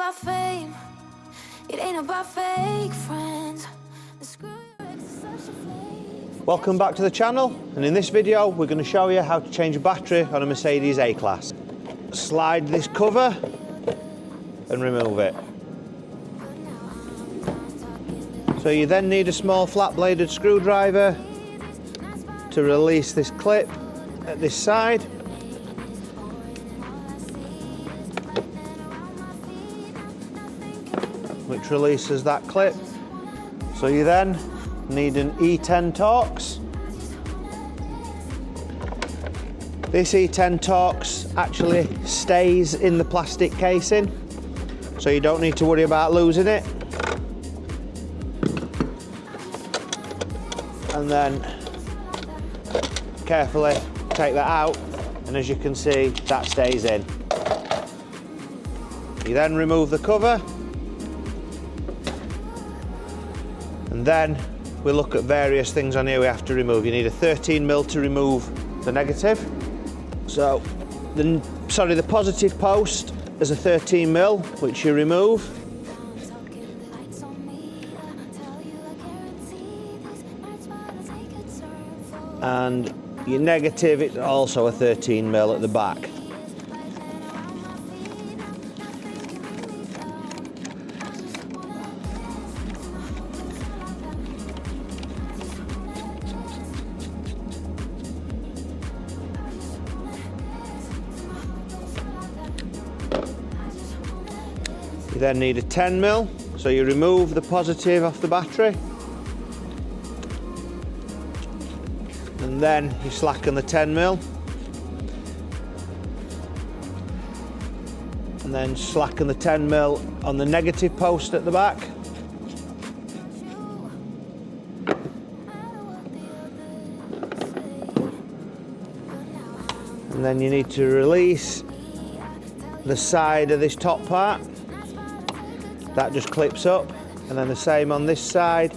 about fame, it ain't about fake friends. The screw your ex is such a flame. Welcome back to the channel, and in this video we're going to show you how to change a battery on a Mercedes A-Class. Slide this cover and remove it. So you then need a small flat bladed screwdriver to release this clip at this side. Which releases that clip. So you then need an E10 Torx. This E10 Torx actually stays in the plastic casing, so you don't need to worry about losing it. And then carefully take that out, and as you can see, that stays in. You then remove the cover, and then we look at various things on here we have to remove. You need a 13mm to remove the negative. So the positive post is a 13mm, which you remove. And your negative, it's also a 13mm at the back. You then need a 10mm, so you remove the positive off the battery. And then you slacken the 10mm, and then slacken the 10mm on the negative post at the back. And then you need to release the side of this top part. That just clips up, and then the same on this side.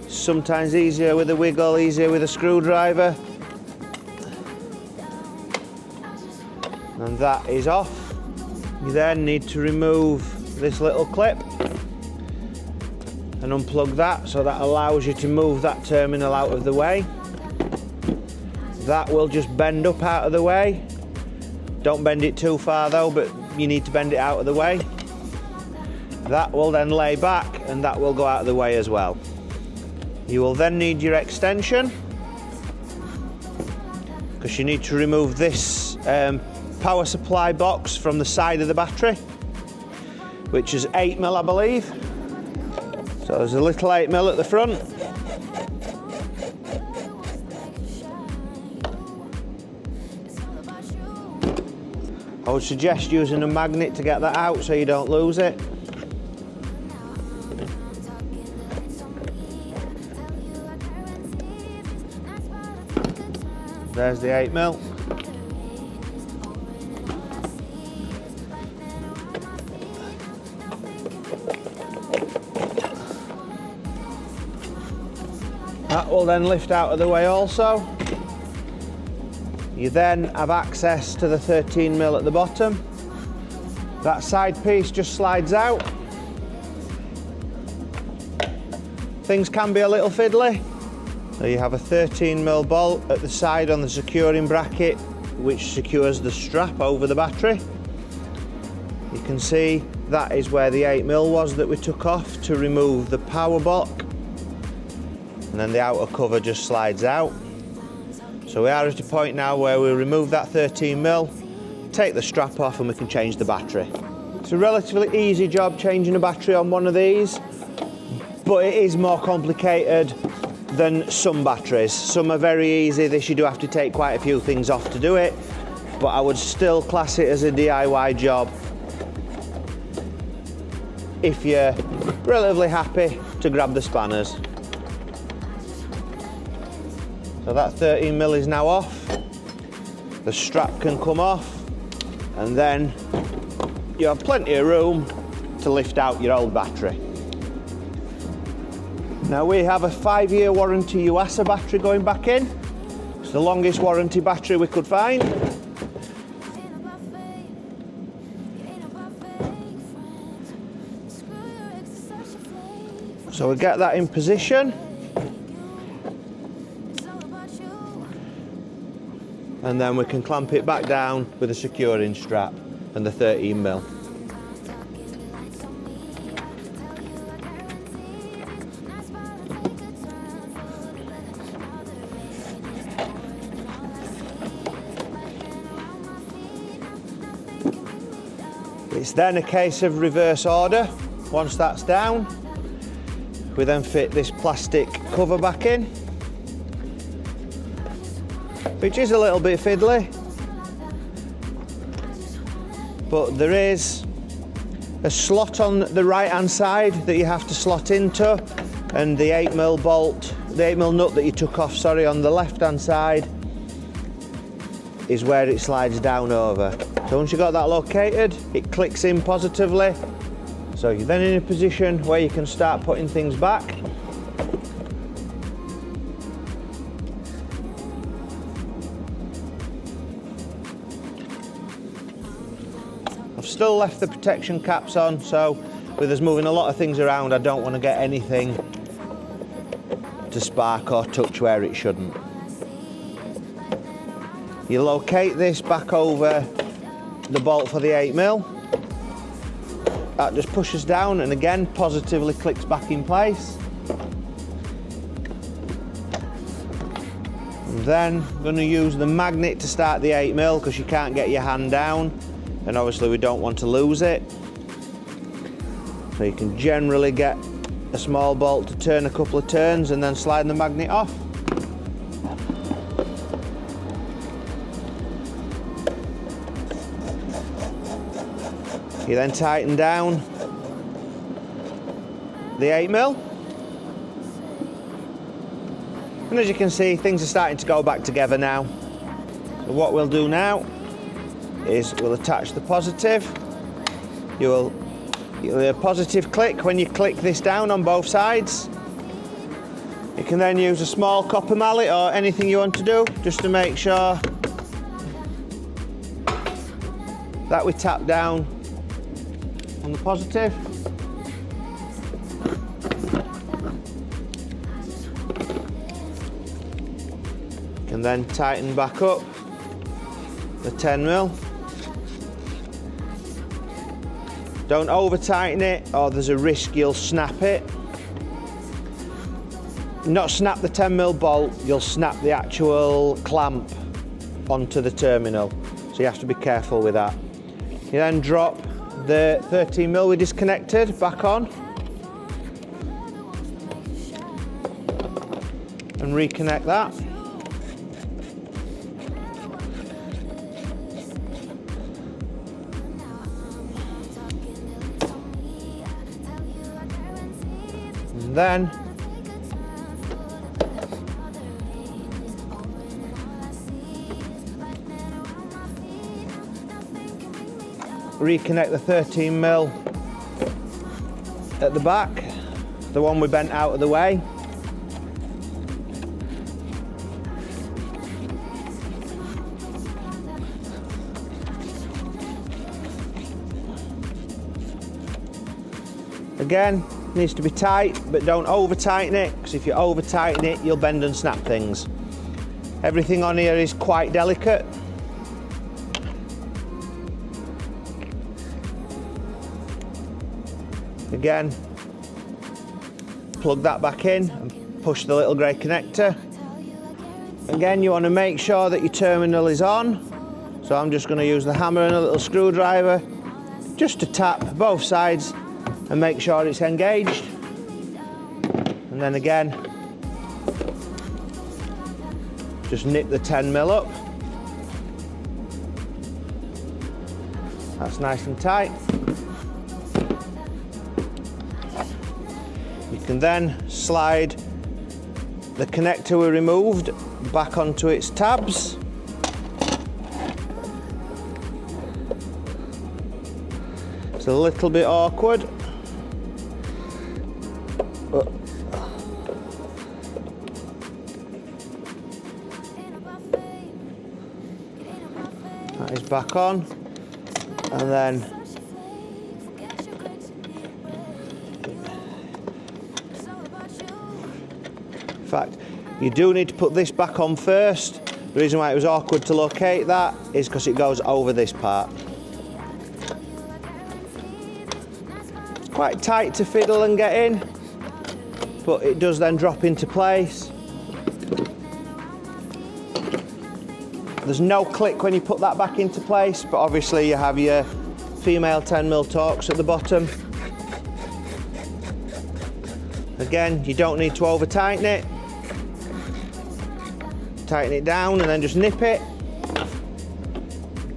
Sometimes easier with a wiggle, easier with a screwdriver. And that is off. You then need to remove this little clip and unplug that, so that allows you to move that terminal out of the way. That will just bend up out of the way. Don't bend it too far though, but you need to bend it out of the way. That will then lay back, and that will go out of the way as well. You will then need your extension, because you need to remove this power supply box from the side of the battery, which is 8mm, I believe. So there's a little 8mm at the front. I would suggest using a magnet to get that out so you don't lose it. There's the 8mm. That will then lift out of the way also. You then have access to the 13mm at the bottom. That side piece just slides out. Things can be a little fiddly. So you have a 13mm bolt at the side on the securing bracket, which secures the strap over the battery. You can see that is where the 8mm was that we took off to remove the power block. And then the outer cover just slides out. So we are at a point now where we remove that 13mm, take the strap off, and we can change the battery. It's a relatively easy job changing a battery on one of these, but it is more complicated than some batteries. Some are very easy. This you do have to take quite a few things off to do it, but I would still class it as a DIY job if you're relatively happy to grab the spanners. So that 13mm is now off. The strap can come off, and then you have plenty of room to lift out your old battery. Now we have a 5-year warranty Yuasa battery going back in. It's the longest warranty battery we could find. So we get that in position. And then we can clamp it back down with a securing strap and the 13mm. It's then a case of reverse order. Once that's down, we then fit this plastic cover back in, which is a little bit fiddly, but there is a slot on the right hand side that you have to slot into, and the 8mm bolt, the 8mm nut that you took off, sorry, on the left hand side is where it slides down over. So once you've got that located, it clicks in positively. So you're then in a position where you can start putting things back. I've still left the protection caps on, so with us moving a lot of things around, I don't want to get anything to spark or touch where it shouldn't. You locate this back over the bolt for the 8mm. That just pushes down and again positively clicks back in place. And then I'm going to use the magnet to start the 8mm because you can't get your hand down, and obviously we don't want to lose it. So you can generally get a small bolt to turn a couple of turns and then slide the magnet off. You then tighten down the 8mm. And as you can see, things are starting to go back together now. So what we'll do now is we'll attach the positive. You'll hear a positive click when you click this down on both sides. You can then use a small copper mallet or anything you want to do just to make sure that we tap down on the positive. You can then tighten back up the 10mm. Don't over tighten it or there's a risk you'll snap it. Not snap the 10mm bolt, you'll snap the actual clamp onto the terminal. So you have to be careful with that. You then drop the 13mm we disconnected back on and reconnect that. And then reconnect the 13mm at the back, the one we bent out of the way. Again, needs to be tight, but don't over tighten it, because if you over tighten it, you'll bend and snap things. Everything on here is quite delicate. Again, plug that back in and push the little grey connector. Again, you want to make sure that your terminal is on. So I'm just going to use the hammer and a little screwdriver just to tap both sides and make sure it's engaged. And then again, just nip the 10mm up. That's nice and tight. You can then slide the connector we removed back onto its tabs. It's a little bit awkward. That is back on, and then In fact, you do need to put this back on first. The reason why it was awkward to locate that is because it goes over this part. It's quite tight to fiddle and get in, but it does then drop into place. There's no click when you put that back into place, but obviously you have your female 10mm Torx at the bottom. Again, you don't need to over tighten it. Tighten it down and then just nip it.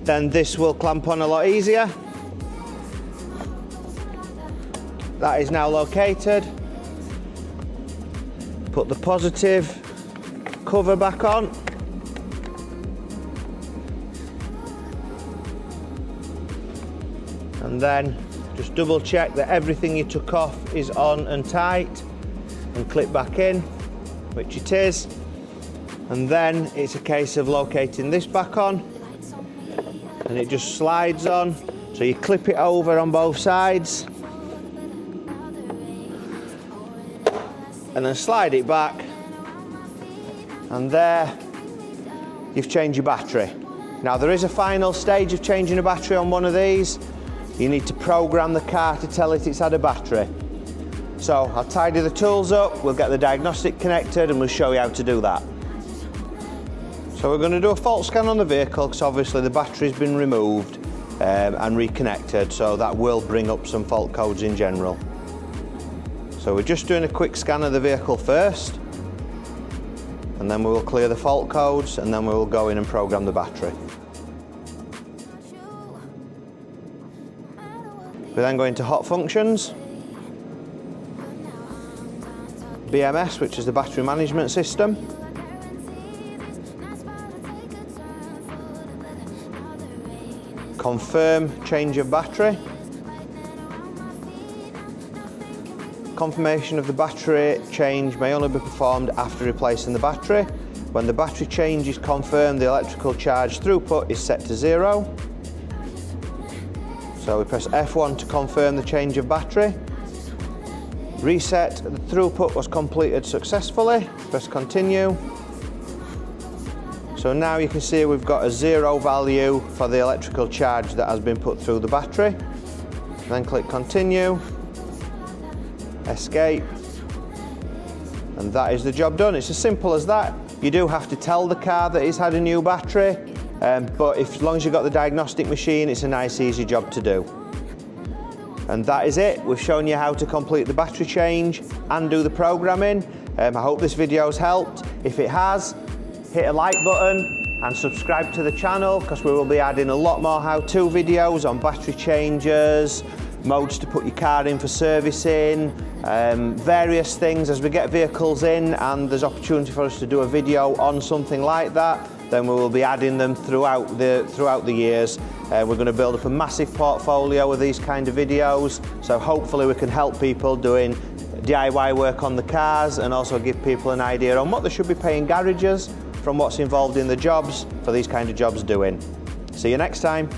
Then this will clamp on a lot easier. That is now located. Put the positive cover back on. And then just double check that everything you took off is on and tight, and clip back in, which it is. And then it's a case of locating this back on, and it just slides on. So you clip it over on both sides, and then slide it back, and there you've changed your battery. Now there is a final stage of changing a battery on one of these. You need to program the car to tell it it's had a battery. So I'll tidy the tools up, we'll get the diagnostic connected, and we'll show you how to do that. So we're going to do a fault scan on the vehicle because obviously the battery's been removed and reconnected, so that will bring up some fault codes in general. So we're just doing a quick scan of the vehicle first, and then we will clear the fault codes, and then we will go in and program the battery. We then go into hot functions. BMS, which is the battery management system. Confirm change of battery. Confirmation of the battery change may only be performed after replacing the battery. When the battery change is confirmed, the electrical charge throughput is set to 0. So we press F1 to confirm the change of battery. Reset, the throughput was completed successfully. Press continue. So now you can see we've got a 0 value for the electrical charge that has been put through the battery. Then click continue, escape, and that is the job done. It's as simple as that. You do have to tell the car that it's had a new battery, but as long as you've got the diagnostic machine, it's a nice easy job to do. And that is it. We've shown you how to complete the battery change and do the programming. I hope this video's helped. If it has, hit a like button and subscribe to the channel, because we will be adding a lot more how-to videos on battery changes, modes to put your car in for servicing, various things as we get vehicles in and there's opportunity for us to do a video on something like that. Then we will be adding them throughout the years. We're going to build up a massive portfolio of these kind of videos, so hopefully we can help people doing DIY work on the cars and also give people an idea on what they should be paying garages from what's involved in the jobs for these kind of jobs doing. See you next time.